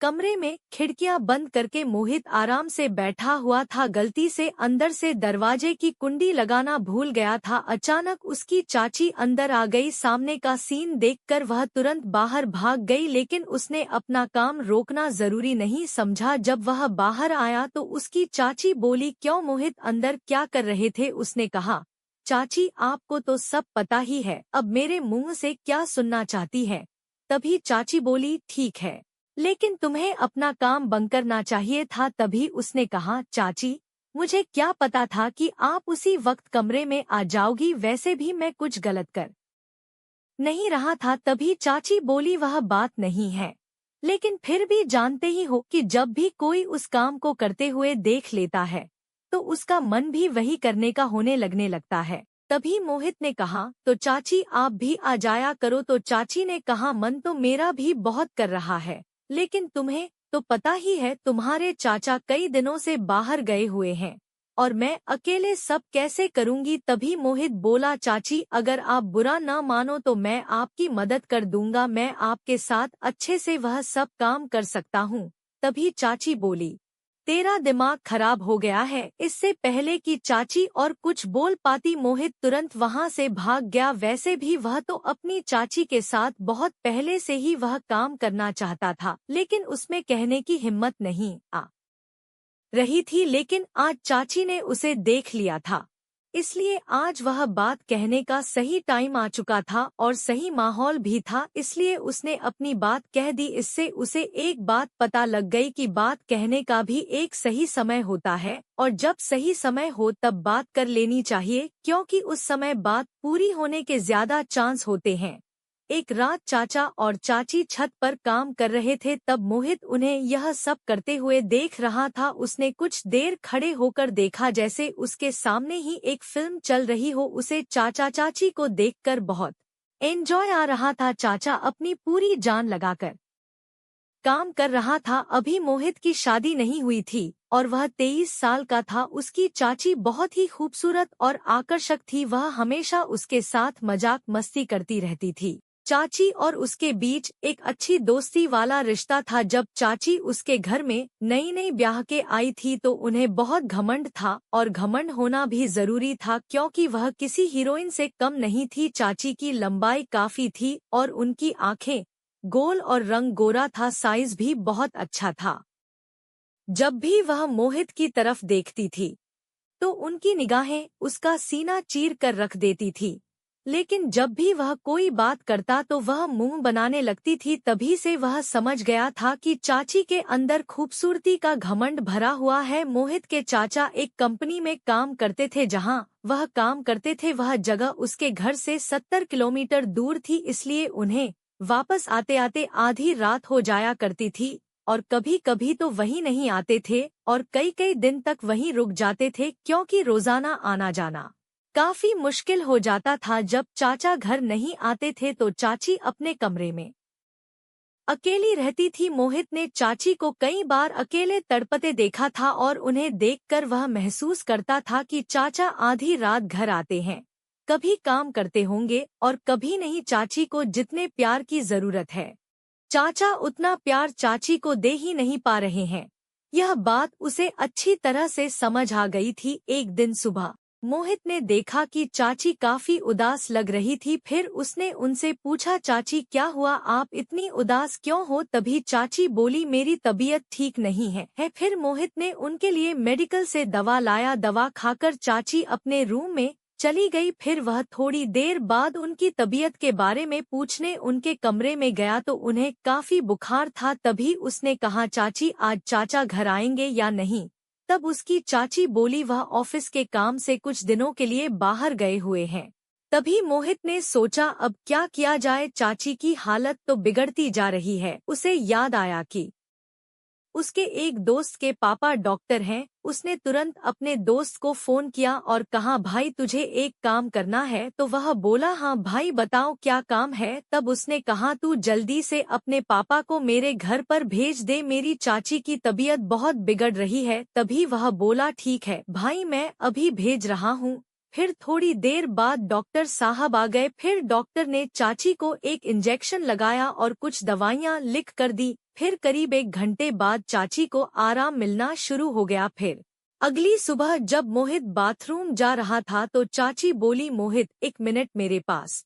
कमरे में खिड़कियां बंद करके मोहित आराम से बैठा हुआ था। गलती से अंदर से दरवाजे की कुंडी लगाना भूल गया था। अचानक उसकी चाची अंदर आ गई। सामने का सीन देखकर वह तुरंत बाहर भाग गई, लेकिन उसने अपना काम रोकना जरूरी नहीं समझा। जब वह बाहर आया तो उसकी चाची बोली, क्यों मोहित अंदर क्या कर रहे थे? उसने कहा, चाची आपको तो सब पता ही है, अब मेरे मुंह से क्या सुनना चाहती है? तभी चाची बोली, ठीक है, लेकिन तुम्हें अपना काम बंद करना चाहिए था। तभी उसने कहा, चाची मुझे क्या पता था कि आप उसी वक्त कमरे में आ जाओगी, वैसे भी मैं कुछ गलत कर नहीं रहा था। तभी चाची बोली, वह बात नहीं है, लेकिन फिर भी जानते ही हो कि जब भी कोई उस काम को करते हुए देख लेता है तो उसका मन भी वही करने का होने लगने लगता है। तभी मोहित ने कहा, तो चाची आप भी आ जाया करो। तो चाची ने कहा, मन तो मेरा भी बहुत कर रहा है, लेकिन तुम्हें तो पता ही है तुम्हारे चाचा कई दिनों से बाहर गए हुए हैं और मैं अकेले सब कैसे करूंगी? तभी मोहित बोला, चाची अगर आप बुरा न मानो तो मैं आपकी मदद कर दूंगा, मैं आपके साथ अच्छे से वह सब काम कर सकता हूँ। तभी चाची बोली, तेरा दिमाग खराब हो गया है? इससे पहले कि चाची और कुछ बोल पाती मोहित तुरंत वहां से भाग गया। वैसे भी वह तो अपनी चाची के साथ बहुत पहले से ही वह काम करना चाहता था, लेकिन उसमें कहने की हिम्मत नहीं आ रही थी। लेकिन आज चाची ने उसे देख लिया था, इसलिए आज वह बात कहने का सही टाइम आ चुका था और सही माहौल भी था, इसलिए उसने अपनी बात कह दी। इससे उसे एक बात पता लग गई कि बात कहने का भी एक सही समय होता है और जब सही समय हो तब बात कर लेनी चाहिए, क्योंकि उस समय बात पूरी होने के ज्यादा चांस होते हैं। एक रात चाचा और चाची छत पर काम कर रहे थे, तब मोहित उन्हें यह सब करते हुए देख रहा था। उसने कुछ देर खड़े होकर देखा, जैसे उसके सामने ही एक फिल्म चल रही हो। उसे चाचा चाची को देखकर बहुत एंजॉय आ रहा था। चाचा अपनी पूरी जान लगाकर काम कर रहा था। अभी मोहित की शादी नहीं हुई थी और वह 23 साल का था। उसकी चाची बहुत ही खूबसूरत और आकर्षक थी, वह हमेशा उसके साथ मजाक मस्ती करती रहती थी। चाची और उसके बीच एक अच्छी दोस्ती वाला रिश्ता था। जब चाची उसके घर में नई नई ब्याह के आई थी तो उन्हें बहुत घमंड था, और घमंड होना भी जरूरी था क्योंकि वह किसी हीरोइन से कम नहीं थी। चाची की लंबाई काफी थी और उनकी आंखें गोल और रंग गोरा था, साइज भी बहुत अच्छा था। जब भी वह मोहित की तरफ देखती थी तो उनकी निगाहें उसका सीना चीर कर रख देती थी, लेकिन जब भी वह कोई बात करता तो वह मुंह बनाने लगती थी। तभी से वह समझ गया था कि चाची के अंदर खूबसूरती का घमंड भरा हुआ है। मोहित के चाचा एक कंपनी में काम करते थे, जहां वह काम करते थे वह जगह उसके घर से 70 किलोमीटर दूर थी, इसलिए उन्हें वापस आते आते आधी रात हो जाया करती थी और कभी कभी तो वहीं नहीं आते थे और कई कई दिन तक वहीं रुक जाते थे, क्योंकि रोजाना आना जाना काफी मुश्किल हो जाता था। जब चाचा घर नहीं आते थे तो चाची अपने कमरे में अकेली रहती थी। मोहित ने चाची को कई बार अकेले तड़पते देखा था और उन्हें देखकर वह महसूस करता था कि चाचा आधी रात घर आते हैं, कभी काम करते होंगे और कभी नहीं। चाची को जितने प्यार की जरूरत है चाचा उतना प्यार चाची को दे ही नहीं पा रहे हैं। यह बात उसे अच्छी तरह से समझ आ गई थी। एक दिन सुबह मोहित ने देखा कि चाची काफी उदास लग रही थी। फिर उसने उनसे पूछा, चाची क्या हुआ, आप इतनी उदास क्यों हो? तभी चाची बोली, मेरी तबीयत ठीक नहीं है। फिर मोहित ने उनके लिए मेडिकल से दवा लाया। दवा खाकर चाची अपने रूम में चली गई। फिर वह थोड़ी देर बाद उनकी तबीयत के बारे में पूछने उनके कमरे में गया तो उन्हें काफी बुखार था। तभी उसने कहा, चाची आज चाचा घर आएंगे या नहीं? तब उसकी चाची बोली, वह ऑफिस के काम से कुछ दिनों के लिए बाहर गए हुए हैं। तभी मोहित ने सोचा, अब क्या किया जाए, चाची की हालत तो बिगड़ती जा रही है। उसे याद आया कि उसके एक दोस्त के पापा डॉक्टर हैं। उसने तुरंत अपने दोस्त को फोन किया और कहा, भाई तुझे एक काम करना है? तो वह बोला, हाँ भाई बताओ क्या काम है? तब उसने कहा, तू जल्दी से अपने पापा को मेरे घर पर भेज दे, मेरी चाची की तबीयत बहुत बिगड़ रही है। तभी वह बोला, ठीक है भाई मैं अभी भेज रहा हूँ। फिर थोड़ी देर बाद डॉक्टर साहब आ गए। फिर डॉक्टर ने चाची को एक इंजेक्शन लगाया और कुछ दवाइयाँ लिख कर दी। फिर करीब 1 घंटे बाद चाची को आराम मिलना शुरू हो गया। फिर अगली सुबह जब मोहित बाथरूम जा रहा था तो चाची बोली, मोहित 1 मिनट मेरे पास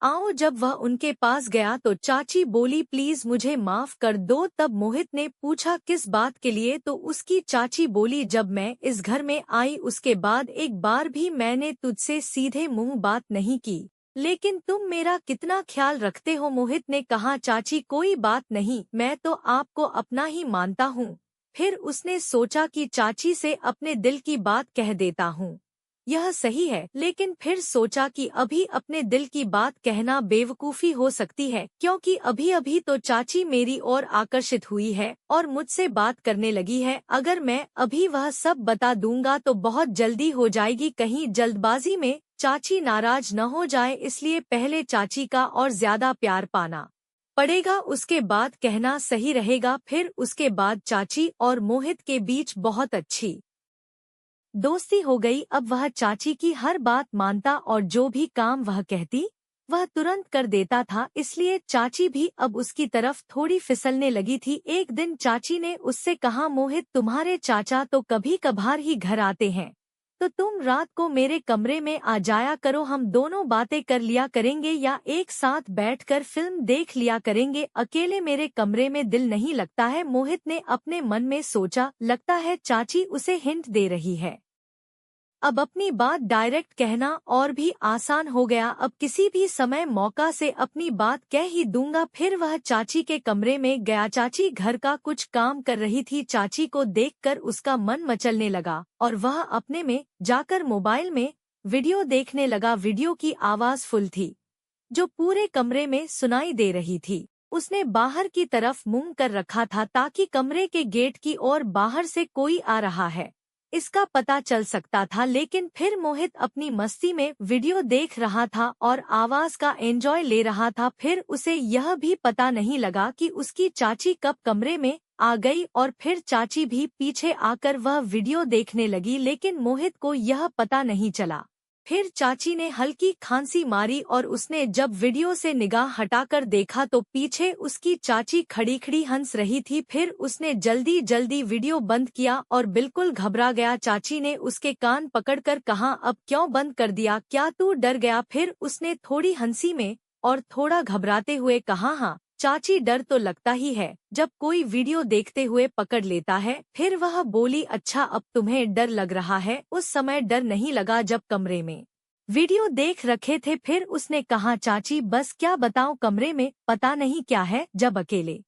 आओ। जब वह उनके पास गया तो चाची बोली, प्लीज मुझे माफ कर दो। तब मोहित ने पूछा, किस बात के लिए? तो उसकी चाची बोली, जब मैं इस घर में आई उसके बाद एक बार भी मैंने तुझसे सीधे मुंह बात नहीं की, लेकिन तुम मेरा कितना ख्याल रखते हो। मोहित ने कहा, चाची कोई बात नहीं, मैं तो आपको अपना ही मानता हूँ। फिर उसने सोचा कि चाची से अपने दिल की बात कह देता हूँ, यह सही है। लेकिन फिर सोचा कि अभी अपने दिल की बात कहना बेवकूफ़ी हो सकती है, क्योंकि अभी अभी तो चाची मेरी ओर आकर्षित हुई है और मुझसे बात करने लगी है। अगर मैं अभी वह सब बता दूंगा तो बहुत जल्दी हो जाएगी, कहीं जल्दबाजी में चाची नाराज न हो जाए, इसलिए पहले चाची का और ज्यादा प्यार पाना पड़ेगा, उसके बाद कहना सही रहेगा। फिर उसके बाद चाची और मोहित के बीच बहुत अच्छी दोस्ती हो गई। अब वह चाची की हर बात मानता और जो भी काम वह कहती वह तुरंत कर देता था, इसलिए चाची भी अब उसकी तरफ थोड़ी फिसलने लगी थी। एक दिन चाची ने उससे कहा, मोहित तुम्हारे चाचा तो कभी कभार ही घर आते हैं, तो तुम रात को मेरे कमरे में आ जाया करो, हम दोनों बातें कर लिया करेंगे या एक साथ बैठकर फिल्म देख लिया करेंगे, अकेले मेरे कमरे में दिल नहीं लगता है। मोहित ने अपने मन में सोचा, लगता है चाची उसे हिंट दे रही है। अब अपनी बात डायरेक्ट कहना और भी आसान हो गया, अब किसी भी समय मौका से अपनी बात कह ही दूंगा। फिर वह चाची के कमरे में गया। चाची घर का कुछ काम कर रही थी। चाची को देखकर उसका मन मचलने लगा और वह अपने में जाकर मोबाइल में वीडियो देखने लगा। वीडियो की आवाज फुल थी, जो पूरे कमरे में सुनाई दे रही थी। उसने बाहर की तरफ मुंह कर रखा था ताकि कमरे के गेट की ओर बाहर से कोई आ रहा है इसका पता चल सकता था, लेकिन फिर मोहित अपनी मस्ती में वीडियो देख रहा था और आवाज का एंजॉय ले रहा था। फिर उसे यह भी पता नहीं लगा कि उसकी चाची कब कमरे में आ गई और फिर चाची भी पीछे आकर वह वीडियो देखने लगी, लेकिन मोहित को यह पता नहीं चला। फिर चाची ने हल्की खांसी मारी और उसने जब वीडियो से निगाह हटाकर देखा तो पीछे उसकी चाची खड़ी खड़ी हंस रही थी। फिर उसने जल्दी जल्दी वीडियो बंद किया और बिल्कुल घबरा गया। चाची ने उसके कान पकड़कर कहा, अब क्यों बंद कर दिया, क्या तू डर गया? फिर उसने थोड़ी हंसी में और थोड़ा घबराते हुए कहा, हाँ चाची, डर तो लगता ही है जब कोई वीडियो देखते हुए पकड़ लेता है। फिर वह बोली, अच्छा अब तुम्हें डर लग रहा है, उस समय डर नहीं लगा जब कमरे में वीडियो देख रखे थे? फिर उसने कहा, चाची बस क्या बताऊं, कमरे में पता नहीं क्या है, जब अकेले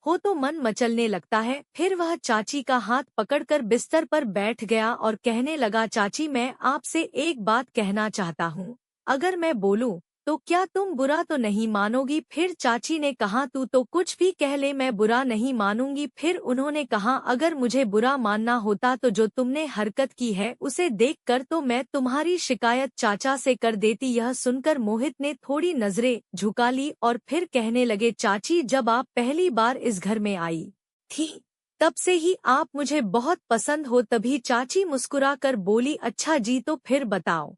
हो तो मन मचलने लगता है। फिर वह चाची का हाथ पकड़कर बिस्तर पर बैठ गया और कहने लगा, चाची मैं आपसे एक बात कहना चाहता हूँ, अगर मैं बोलूं तो क्या तुम बुरा तो नहीं मानोगी? फिर चाची ने कहा, तू तो कुछ भी कह ले, मैं बुरा नहीं मानूंगी। फिर उन्होंने कहा, अगर मुझे बुरा मानना होता तो जो तुमने हरकत की है उसे देखकर तो मैं तुम्हारी शिकायत चाचा से कर देती। यह सुनकर मोहित ने थोड़ी नजरें झुका ली और फिर कहने लगे, चाची जब आप पहली बार इस घर में आई थी तब से ही आप मुझे बहुत पसंद हो। तभी चाची मुस्कुराकर बोली, अच्छा जी, तो फिर बताओ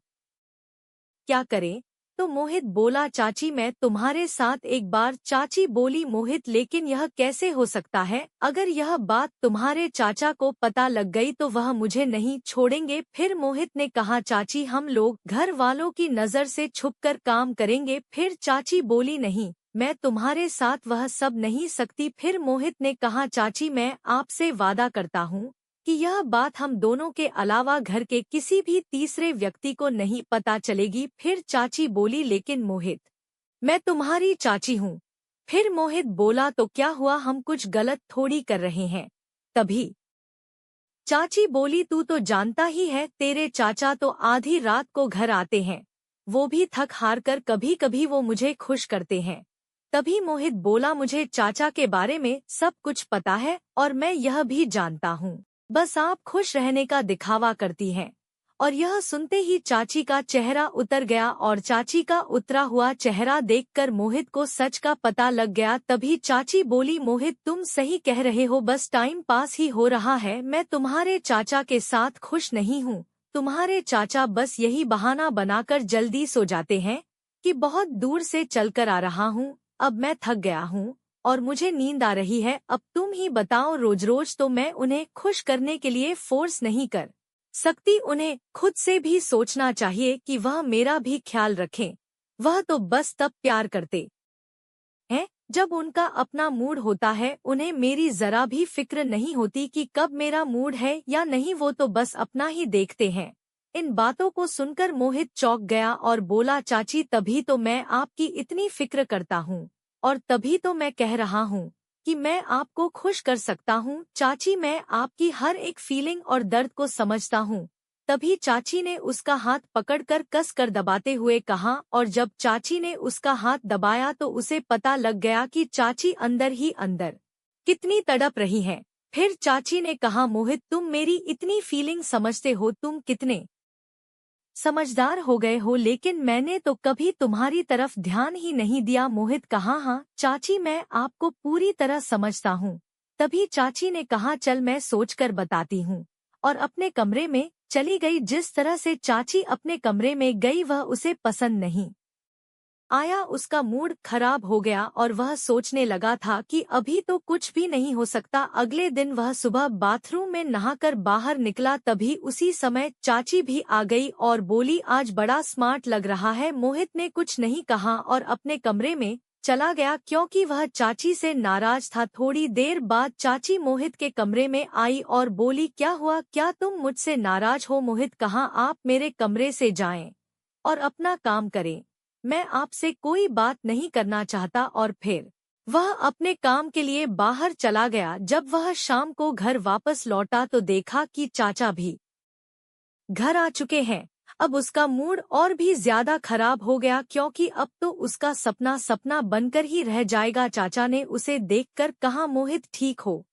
क्या करें? तो मोहित बोला, चाची मैं तुम्हारे साथ एक बार। चाची बोली, मोहित लेकिन यह कैसे हो सकता है? अगर यह बात तुम्हारे चाचा को पता लग गई तो वह मुझे नहीं छोड़ेंगे। फिर मोहित ने कहा, चाची हम लोग घर वालों की नजर से छुपकर काम करेंगे। फिर चाची बोली, नहीं मैं तुम्हारे साथ वह सब नहीं सकती। फिर मोहित ने कहा, चाची मैं आपसे वादा करता हूँ कि यह बात हम दोनों के अलावा घर के किसी भी तीसरे व्यक्ति को नहीं पता चलेगी। फिर चाची बोली, लेकिन मोहित मैं तुम्हारी चाची हूँ। फिर मोहित बोला, तो क्या हुआ, हम कुछ गलत थोड़ी कर रहे हैं? तभी चाची बोली, तू तो जानता ही है तेरे चाचा तो आधी रात को घर आते हैं, वो भी थक हार कर, कभी कभी वो मुझे खुश करते हैं। तभी मोहित बोला, मुझे चाचा के बारे में सब कुछ पता है और मैं यह भी जानता हूँ, बस आप खुश रहने का दिखावा करती हैं। और यह सुनते ही चाची का चेहरा उतर गया और चाची का उतरा हुआ चेहरा देखकर मोहित को सच का पता लग गया। तभी चाची बोली, मोहित तुम सही कह रहे हो, बस टाइम पास ही हो रहा है, मैं तुम्हारे चाचा के साथ खुश नहीं हूँ। तुम्हारे चाचा बस यही बहाना बनाकर जल्दी सो जाते हैं कि बहुत दूर से चलकर आ रहा हूँ, अब मैं थक गया हूँ और मुझे नींद आ रही है। अब तुम ही बताओ, रोज रोज तो मैं उन्हें खुश करने के लिए फोर्स नहीं कर सकती। उन्हें खुद से भी सोचना चाहिए कि वह मेरा भी ख्याल रखें। वह तो बस तब प्यार करते हैं जब उनका अपना मूड होता है। उन्हें मेरी जरा भी फिक्र नहीं होती कि कब मेरा मूड है या नहीं, वो तो बस अपना ही देखते हैं। इन बातों को सुनकर मोहित चौंक गया और बोला, चाची तभी तो मैं आपकी इतनी फिक्र करता हूँ, और तभी तो मैं कह रहा हूँ कि मैं आपको खुश कर सकता हूँ। चाची, मैं आपकी हर एक फीलिंग और दर्द को समझता हूँ। तभी चाची ने उसका हाथ पकड़कर कस कर दबाते हुए कहा, और जब चाची ने उसका हाथ दबाया तो उसे पता लग गया कि चाची अंदर ही अंदर कितनी तड़प रही है। फिर चाची ने कहा, मोहित तुम मेरी इतनी फीलिंग समझते हो, तुम कितने समझदार हो गए हो, लेकिन मैंने तो कभी तुम्हारी तरफ ध्यान ही नहीं दिया। मोहित कहा, हाँ चाची, मैं आपको पूरी तरह समझता हूँ। तभी चाची ने कहा, चल मैं सोचकर बताती हूँ, और अपने कमरे में चली गई। जिस तरह से चाची अपने कमरे में गई वह उसे पसंद नहीं आया। उसका मूड खराब हो गया और वह सोचने लगा था कि अभी तो कुछ भी नहीं हो सकता। अगले दिन वह सुबह बाथरूम में नहाकर बाहर निकला, तभी उसी समय चाची भी आ गई और बोली, आज बड़ा स्मार्ट लग रहा है। मोहित ने कुछ नहीं कहा और अपने कमरे में चला गया, क्योंकि वह चाची से नाराज था। थोड़ी देर बाद चाची मोहित के कमरे में आई और बोली, क्या हुआ, क्या तुम मुझसे नाराज हो? मोहित कहा, आप मेरे कमरे से जाएं और अपना काम करें, मैं आपसे कोई बात नहीं करना चाहता। और फिर वह अपने काम के लिए बाहर चला गया। जब वह शाम को घर वापस लौटा तो देखा कि चाचा भी घर आ चुके हैं। अब उसका मूड और भी ज्यादा खराब हो गया, क्योंकि अब तो उसका सपना सपना बनकर ही रह जाएगा। चाचा ने उसे देखकर कहा, मोहित ठीक हो?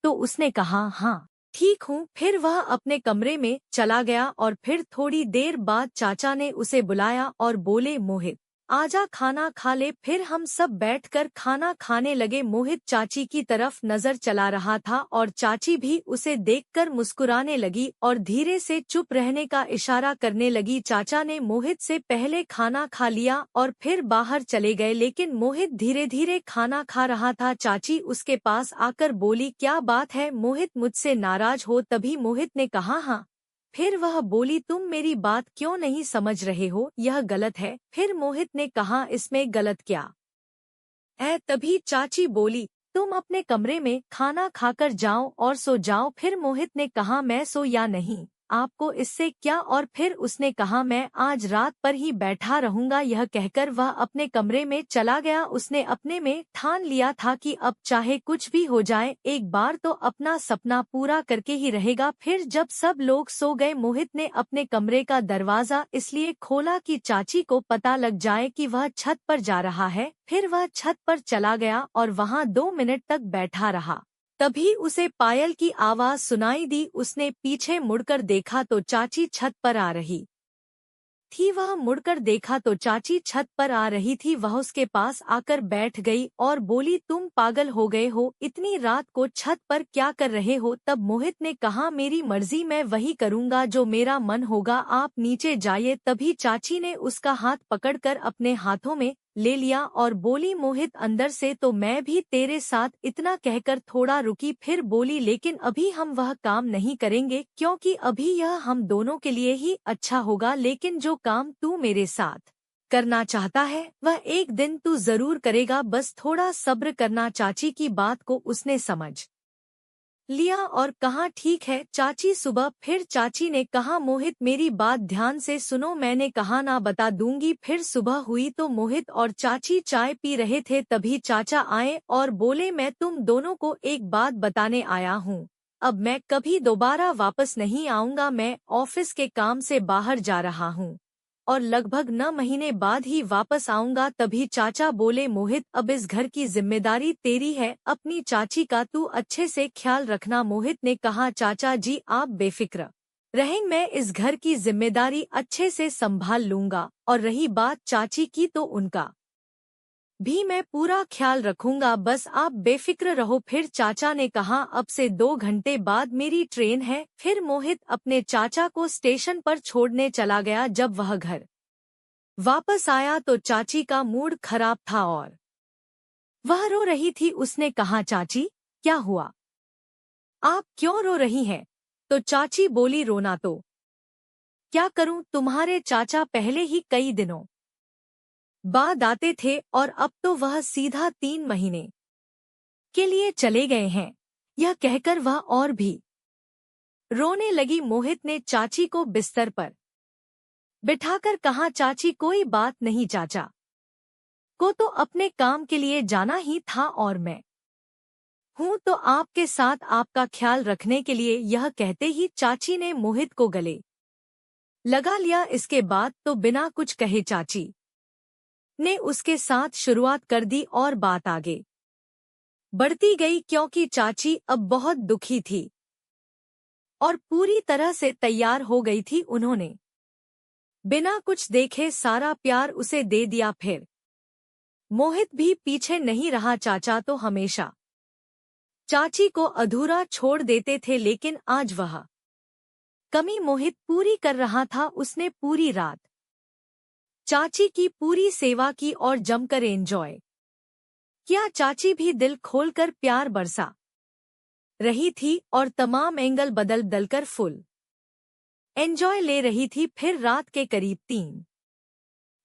तो उसने कहा, हाँ ठीक हूँ। फिर वह अपने कमरे में चला गया और फिर थोड़ी देर बाद चाचा ने उसे बुलाया और बोले, मोहित आजा खाना खा ले। फिर हम सब बैठकर खाना खाने लगे। मोहित चाची की तरफ नजर चला रहा था और चाची भी उसे देखकर मुस्कुराने लगी और धीरे से चुप रहने का इशारा करने लगी। चाचा ने मोहित से पहले खाना खा लिया और फिर बाहर चले गए, लेकिन मोहित धीरे धीरे खाना खा रहा था। चाची उसके पास आकर बोली, क्या बात है मोहित, मुझसे नाराज हो? तभी मोहित ने कहा, हाँ। फिर वह बोली, तुम मेरी बात क्यों नहीं समझ रहे हो? यह गलत है। फिर मोहित ने कहा, इसमें गलत क्या है? तभी चाची बोली, तुम अपने कमरे में खाना खाकर जाओ और सो जाओ। फिर मोहित ने कहा, मैं सो या नहीं, आपको इससे क्या? और फिर उसने कहा, मैं आज रात पर ही बैठा रहूंगा। यह कहकर वह अपने कमरे में चला गया। उसने अपने में ठान लिया था कि अब चाहे कुछ भी हो जाए, एक बार तो अपना सपना पूरा करके ही रहेगा। फिर जब सब लोग सो गए, मोहित ने अपने कमरे का दरवाजा इसलिए खोला कि चाची को पता लग जाए कि वह छत पर जा रहा है। फिर वह छत पर चला गया और वहां 2 मिनट तक बैठा रहा। तभी उसे पायल की आवाज सुनाई दी। उसने पीछे मुड़कर देखा तो चाची छत पर आ रही थी। वह मुड़कर देखा तो चाची छत पर आ रही थी। वह उसके पास आकर बैठ गई और बोली, तुम पागल हो गए हो? इतनी रात को छत पर क्या कर रहे हो? तब मोहित ने कहा, मेरी मर्जी, मैं वही करूंगा जो मेरा मन होगा, आप नीचे जाइए। तभी चाची ने उसका हाथ पकड़कर अपने हाथों में ले लिया और बोली, मोहित अंदर से तो मैं भी तेरे साथ। इतना कहकर थोड़ा रुकी, फिर बोली, लेकिन अभी हम वह काम नहीं करेंगे, क्योंकि अभी यह हम दोनों के लिए ही अच्छा होगा। लेकिन जो काम तू मेरे साथ करना चाहता है वह एक दिन तू जरूर करेगा, बस थोड़ा सब्र करना। चाची की बात को उसने समझ लिया और कहा, ठीक है चाची। सुबह फिर चाची ने कहा, मोहित मेरी बात ध्यान से सुनो, मैंने कहा ना बता दूंगी। फिर सुबह हुई तो मोहित और चाची चाय पी रहे थे। तभी चाचा आए और बोले, मैं तुम दोनों को एक बात बताने आया हूँ। अब मैं कभी दोबारा वापस नहीं आऊंगा, मैं ऑफिस के काम से बाहर जा रहा हूँ और लगभग 9 महीने बाद ही वापस आऊंगा। तभी चाचा बोले, मोहित अब इस घर की जिम्मेदारी तेरी है, अपनी चाची का तू अच्छे से ख्याल रखना। मोहित ने कहा, चाचा जी आप बेफिक्र रहें, मैं इस घर की जिम्मेदारी अच्छे से संभाल लूंगा, और रही बात चाची की तो उनका भी मैं पूरा ख्याल रखूंगा, बस आप बेफिक्र रहो। फिर चाचा ने कहा, अब से 2 घंटे बाद मेरी ट्रेन है। फिर मोहित अपने चाचा को स्टेशन पर छोड़ने चला गया। जब वह घर वापस आया तो चाची का मूड खराब था और वह रो रही थी। उसने कहा, चाची क्या हुआ, आप क्यों रो रही हैं? तो चाची बोली, रोना तो क्या करूं, तुम्हारे चाचा पहले ही कई दिनों बाद आते थे और अब तो वह सीधा 3 महीने के लिए चले गए हैं। यह कहकर वह और भी रोने लगी। मोहित ने चाची को बिस्तर पर बिठाकर कहा, चाची कोई बात नहीं, चाचा को तो अपने काम के लिए जाना ही था और मैं हूं तो आपके साथ आपका ख्याल रखने के लिए। यह कहते ही चाची ने मोहित को गले लगा लिया। इसके बाद तो बिना कुछ कहे चाची ने उसके साथ शुरुआत कर दी और बात आगे बढ़ती गई, क्योंकि चाची अब बहुत दुखी थी और पूरी तरह से तैयार हो गई थी। उन्होंने बिना कुछ देखे सारा प्यार उसे दे दिया। फिर मोहित भी पीछे नहीं रहा। चाचा तो हमेशा चाची को अधूरा छोड़ देते थे, लेकिन आज वह कमी मोहित पूरी कर रहा था। उसने पूरी रात चाची की पूरी सेवा की और जमकर एंजॉय किया। चाची भी दिल खोलकर प्यार बरसा रही थी और तमाम एंगल बदल दलकर फुल एंजॉय ले रही थी। फिर रात के करीब 3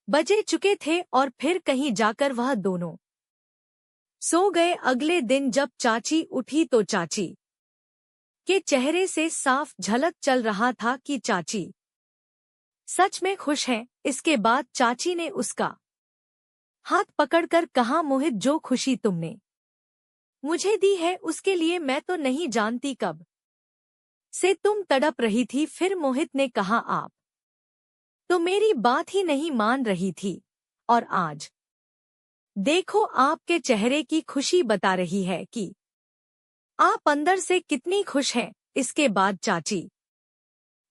बजे चुके थे और फिर कहीं जाकर वह दोनों सो गए। अगले दिन जब चाची उठी तो चाची के चेहरे से साफ झलक चल रहा था कि चाची सच में खुश है। इसके बाद चाची ने उसका हाथ पकड़कर कहा, मोहित जो खुशी तुमने मुझे दी है उसके लिए मैं तो नहीं जानती कब से तुम तड़प रही थी। फिर मोहित ने कहा, आप तो मेरी बात ही नहीं मान रही थी और आज देखो आपके चेहरे की खुशी बता रही है कि आप अंदर से कितनी खुश हैं। इसके बाद चाची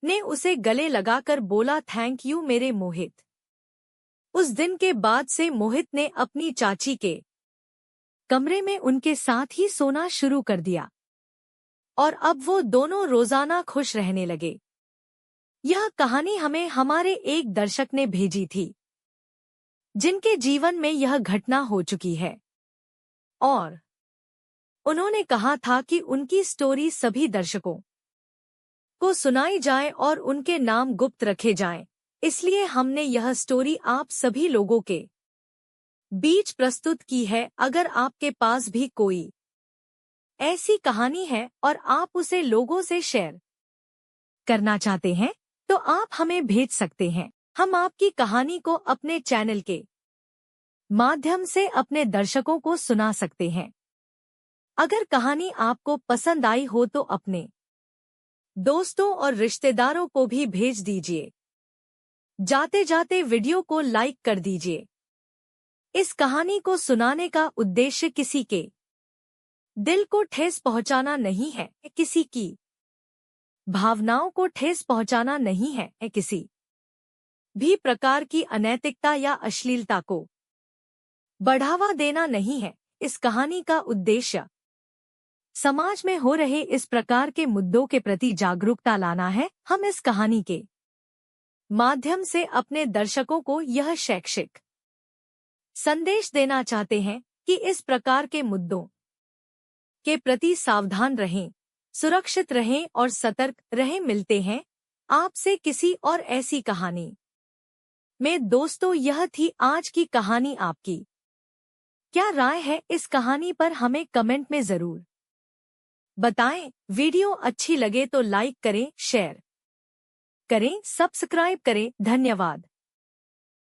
ने उसे गले लगाकर बोला, थैंक यू मेरे मोहित। उस दिन के बाद से मोहित ने अपनी चाची के कमरे में उनके साथ ही सोना शुरू कर दिया और अब वो दोनों रोजाना खुश रहने लगे। यह कहानी हमें हमारे एक दर्शक ने भेजी थी, जिनके जीवन में यह घटना हो चुकी है और उन्होंने कहा था कि उनकी स्टोरी सभी दर्शकों को सुनाई जाए और उनके नाम गुप्त रखे जाएं। इसलिए हमने यह स्टोरी आप सभी लोगों के बीच प्रस्तुत की है। अगर आपके पास भी कोई ऐसी कहानी है और आप उसे लोगों से शेयर करना चाहते हैं तो आप हमें भेज सकते हैं। हम आपकी कहानी को अपने चैनल के माध्यम से अपने दर्शकों को सुना सकते हैं। अगर कहानी आपको पसंद आई हो तो अपने दोस्तों और रिश्तेदारों को भी भेज दीजिए। जाते जाते वीडियो को लाइक कर दीजिए। इस कहानी को सुनाने का उद्देश्य किसी के दिल को ठेस पहुंचाना नहीं है, किसी की भावनाओं को ठेस पहुंचाना नहीं है, किसी भी प्रकार की अनैतिकता या अश्लीलता को बढ़ावा देना नहीं है। इस कहानी का उद्देश्य समाज में हो रहे इस प्रकार के मुद्दों के प्रति जागरूकता लाना है। हम इस कहानी के माध्यम से अपने दर्शकों को यह शैक्षिक संदेश देना चाहते हैं कि इस प्रकार के मुद्दों के प्रति सावधान रहें, सुरक्षित रहें और सतर्क रहें। मिलते हैं आपसे किसी और ऐसी कहानी में। दोस्तों, यह थी आज की कहानी। आपकी क्या राय है इस कहानी पर हमें कमेंट में जरूर बताएं। वीडियो अच्छी लगे तो लाइक करें, शेयर करें, सब्सक्राइब करें। धन्यवाद।